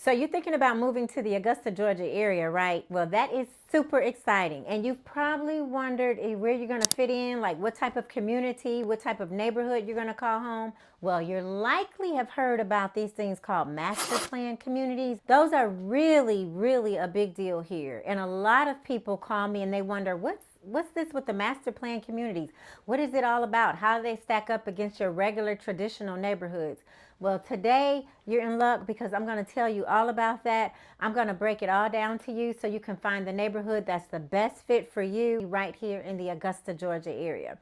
So you're thinking about moving to the Augusta, Georgia area, right? Well, that is super exciting. And you've probably wondered where you're going to fit in, like what type of community, what type of neighborhood you're going to call home. Well, you likely have heard about these things called master plan communities. Those are really, really a big deal here. And a lot of people call me and they wonder, what's this with the master plan communities? What is it all about? How do they stack up against your regular traditional neighborhoods? Well, today you're in luck because I'm going to tell you all about that. I'm going to break it all down to you so you can find the neighborhood that's the best fit for you right here in the Augusta, Georgia area.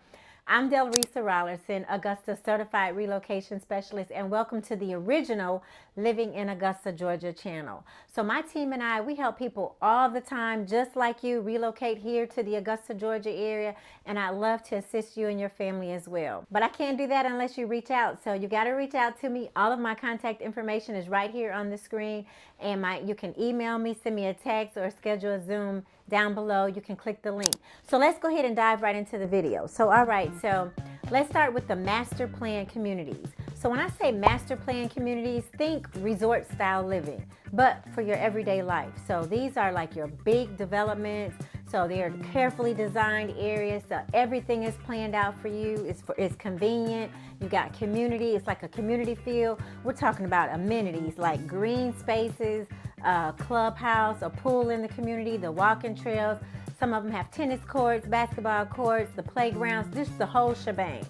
I'm Delrisa Rollerson, Augusta Certified Relocation Specialist, and welcome to the original Living in Augusta, Georgia channel. So my team and I, we help people all the time, just like you, relocate here to the Augusta, Georgia area, and I'd love to assist you and your family as well. But I can't do that unless you reach out, so you got to reach out to me. All of my contact information is right here on the screen, and you can email me, send me a text, or schedule a Zoom down below. You can click the link. So let's go ahead and dive right into the video. So all right, so let's start with the master plan communities. So when I say master plan communities, think resort style living, but for your everyday life. So these are like your big developments. So they're carefully designed areas. So everything is planned out for you. It's convenient. You got community. It's like a community feel. We're talking about amenities like green spaces, a clubhouse, a pool in the community, the walking trails. Some of them have tennis courts, basketball courts, the playgrounds, just the whole shebang.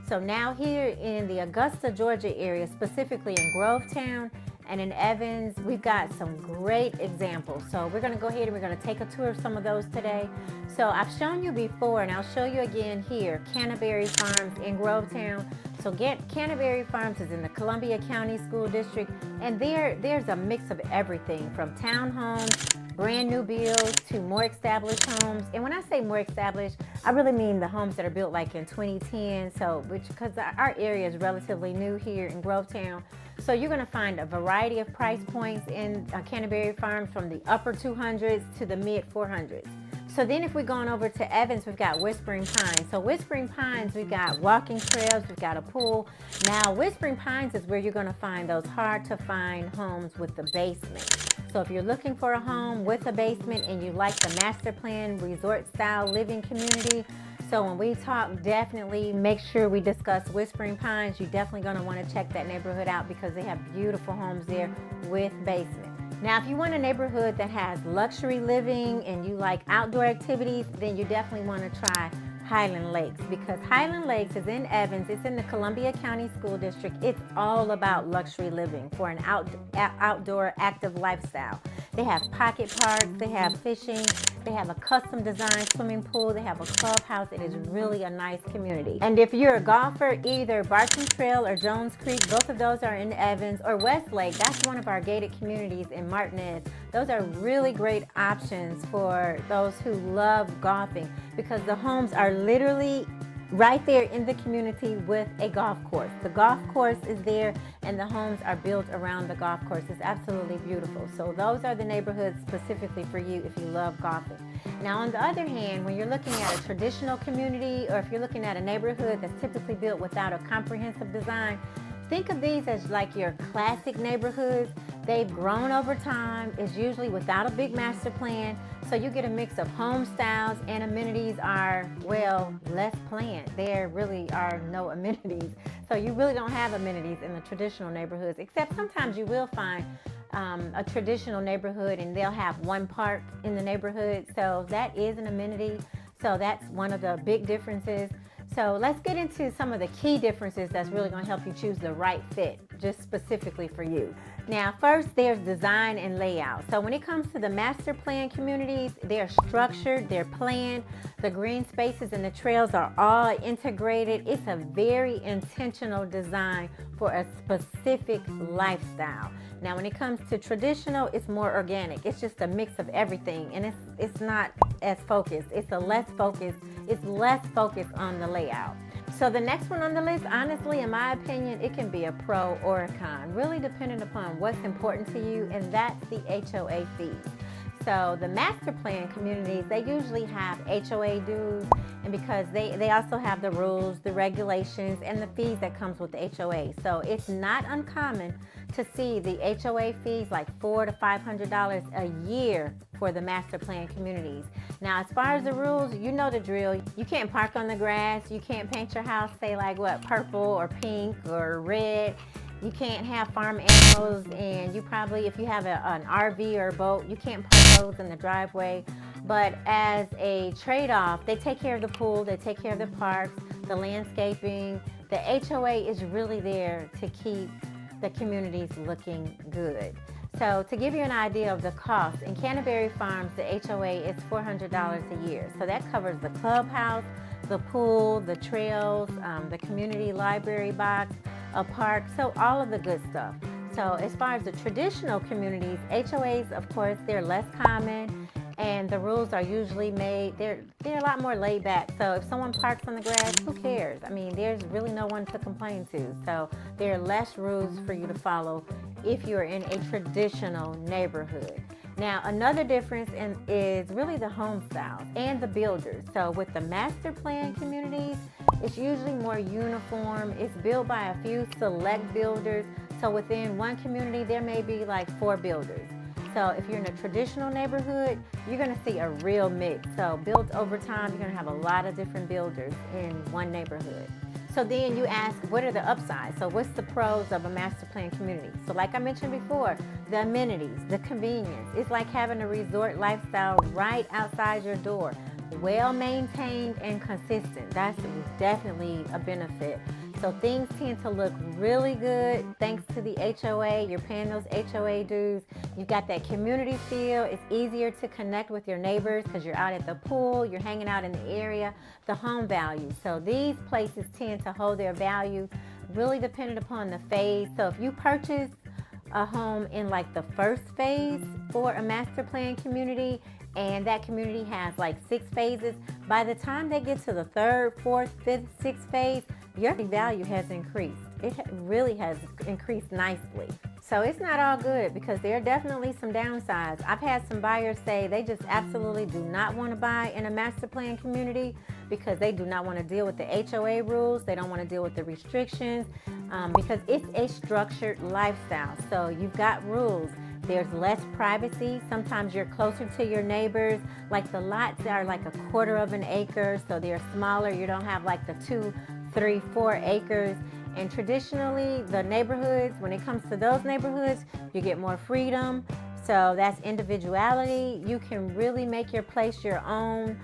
So now here in the Augusta, Georgia area, specifically in Grovetown and in Evans, we've got some great examples. So we're going to go ahead and we're going to take a tour of some of those today. So I've shown you before, and I'll show you again here, Canterbury Farms in Grovetown. So Canterbury Farms is in the Columbia County School District, and there's a mix of everything from townhomes, brand new builds, to more established homes. And when I say more established, I really mean the homes that are built like in 2010. So because our area is relatively new here in Grovetown. So you're going to find a variety of price points in Canterbury Farms, from the upper 200s to the mid 400s. So then if we're going over to Evans, we've got Whispering Pines. So Whispering Pines, we've got walking trails, we've got a pool. Now Whispering Pines is where you're going to find those hard to find homes with the basement. So if you're looking for a home with a basement and you like the master plan resort style living community, so when we talk, definitely make sure we discuss Whispering Pines. You're definitely going to want to check that neighborhood out because they have beautiful homes there with basement. Now, if you want a neighborhood that has luxury living and you like outdoor activities, then you definitely want to try Highland Lakes, because Highland Lakes is in Evans. It's in the Columbia County School District. It's all about luxury living for an outdoor active lifestyle. They have pocket parks, they have fishing, they have a custom designed swimming pool, they have a clubhouse. It is really a nice community. And if you're a golfer, either Bartram Trail or Jones Creek, both of those are in Evans, or Westlake, that's one of our gated communities in Martinez. Those are really great options for those who love golfing, because the homes are literally right there in the community with a golf course. The golf course is there and the homes are built around the golf course. It's absolutely beautiful. So those are the neighborhoods specifically for you if you love golfing. Now on the other hand, when you're looking at a traditional community, or if you're looking at a neighborhood that's typically built without a comprehensive design, think of these as like your classic neighborhoods. They've grown over time. It's usually without a big master plan. So you get a mix of home styles, and amenities are, well, less planned. There really are no amenities. So you really don't have amenities in the traditional neighborhoods, except sometimes you will find a traditional neighborhood and they'll have one park in the neighborhood. So that is an amenity. So that's one of the big differences. So let's get into some of the key differences that's really going to help you choose the right fit, just specifically for you. Now, first, there's design and layout. So when it comes to the master plan communities, they're structured, they're planned. The green spaces and the trails are all integrated. It's a very intentional design for a specific lifestyle. Now, when it comes to traditional, it's more organic. It's just a mix of everything, and it's not as focused. It's less focused on the layout. So the next one on the list, honestly, in my opinion, it can be a pro or a con, really depending upon what's important to you, and that's the HOA fees. So the master plan communities, they usually have HOA dues, and because they also have the rules, the regulations, and the fees that comes with the HOA. So it's not uncommon to see the HOA fees like $400 to $500 a year for the master plan communities. Now, as far as the rules, you know the drill. You can't park on the grass. You can't paint your house, say like what, purple or pink or red. You can't have farm animals, and you probably, if you have an RV or a boat, you can't park those in the driveway. But as a trade-off, they take care of the pool, they take care of the parks, the landscaping. The HOA is really there to keep the communities looking good. So to give you an idea of the cost, in Canterbury Farms, the HOA is $400 a year. So that covers the clubhouse, the pool, the trails, the community library box, a park, so all of the good stuff. So as far as the traditional communities, HOAs, of course, they're less common, and the rules are usually made, they're a lot more laid back. So if someone parks on the grass, who cares? I mean, there's really no one to complain to. So there are less rules for you to follow if you're in a traditional neighborhood. Now, another difference is really the home styles and the builders. So with the master plan communities, it's usually more uniform. It's built by a few select builders. So within one community, there may be like 4 builders. So if you're in a traditional neighborhood, you're going to see a real mix. So built over time, you're going to have a lot of different builders in one neighborhood. So then you ask, what are the upsides? So what's the pros of a master plan community? So like I mentioned before, the amenities, the convenience. It's like having a resort lifestyle right outside your door. Well maintained and consistent. That's definitely a benefit. So things tend to look really good thanks to the HOA. You're paying those HOA dues. You've got that community feel. It's easier to connect with your neighbors because you're out at the pool, you're hanging out in the area. The home value. So these places tend to hold their value really dependent upon the phase. So if you purchase a home in like the first phase for a master plan community, and that community has like 6 phases, by the time they get to the 3rd, 4th, 5th, 6th phase, your value has increased. It really has increased nicely. So it's not all good because there are definitely some downsides. I've had some buyers say they just absolutely do not want to buy in a master plan community because they do not want to deal with the HOA rules. They don't want to deal with the restrictions because it's a structured lifestyle. So you've got rules. There's less privacy. Sometimes you're closer to your neighbors. Like the lots are like 1/4 of an acre, so they're smaller. You don't have like the 2, 3, 4 acres. And traditionally, the neighborhoods, when it comes to those neighborhoods, you get more freedom. So that's individuality. You can really make your place your own.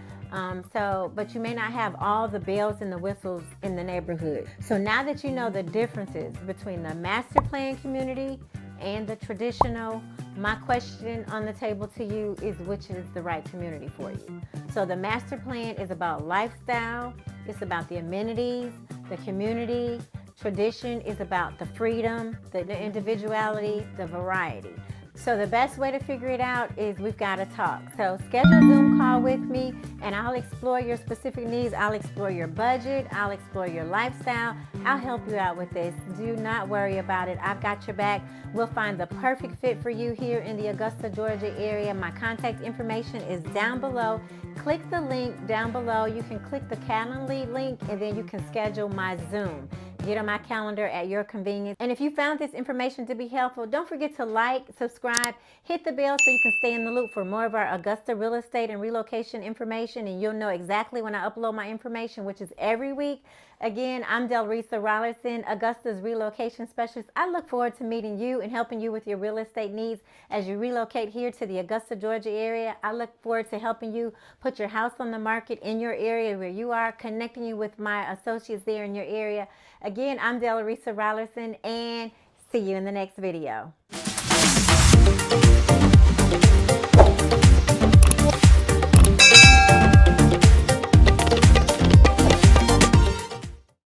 But you may not have all the bells and the whistles in the neighborhood. So now that you know the differences between the master plan community and the traditional, my question on the table to you is, which is the right community for you? So the master plan is about lifestyle. It's about the amenities, the community. Tradition is about the freedom, the individuality, the variety. So the best way to figure it out is we've got to talk. So schedule a Zoom call with me and I'll explore your specific needs. I'll explore your budget. I'll explore your lifestyle. I'll help you out with this. Do not worry about it. I've got your back. We'll find the perfect fit for you here in the Augusta, Georgia area. My contact information is down below. Click the link down below. You can click the Calendly link and then you can schedule my Zoom. Get on my calendar at your convenience. And if you found this information to be helpful, don't forget to like, subscribe, hit the bell so you can stay in the loop for more of our Augusta real estate and relocation information, and you'll know exactly when I upload my information, which is every week. Again, I'm Delrisa Rollerson, Augusta's relocation specialist. I look forward to meeting you and helping you with your real estate needs as you relocate here to the Augusta, Georgia area. I look forward to helping you put your house on the market in your area where you are, connecting you with my associates there in your area. Again, I'm Delrisa Rollerson, and see you in the next video.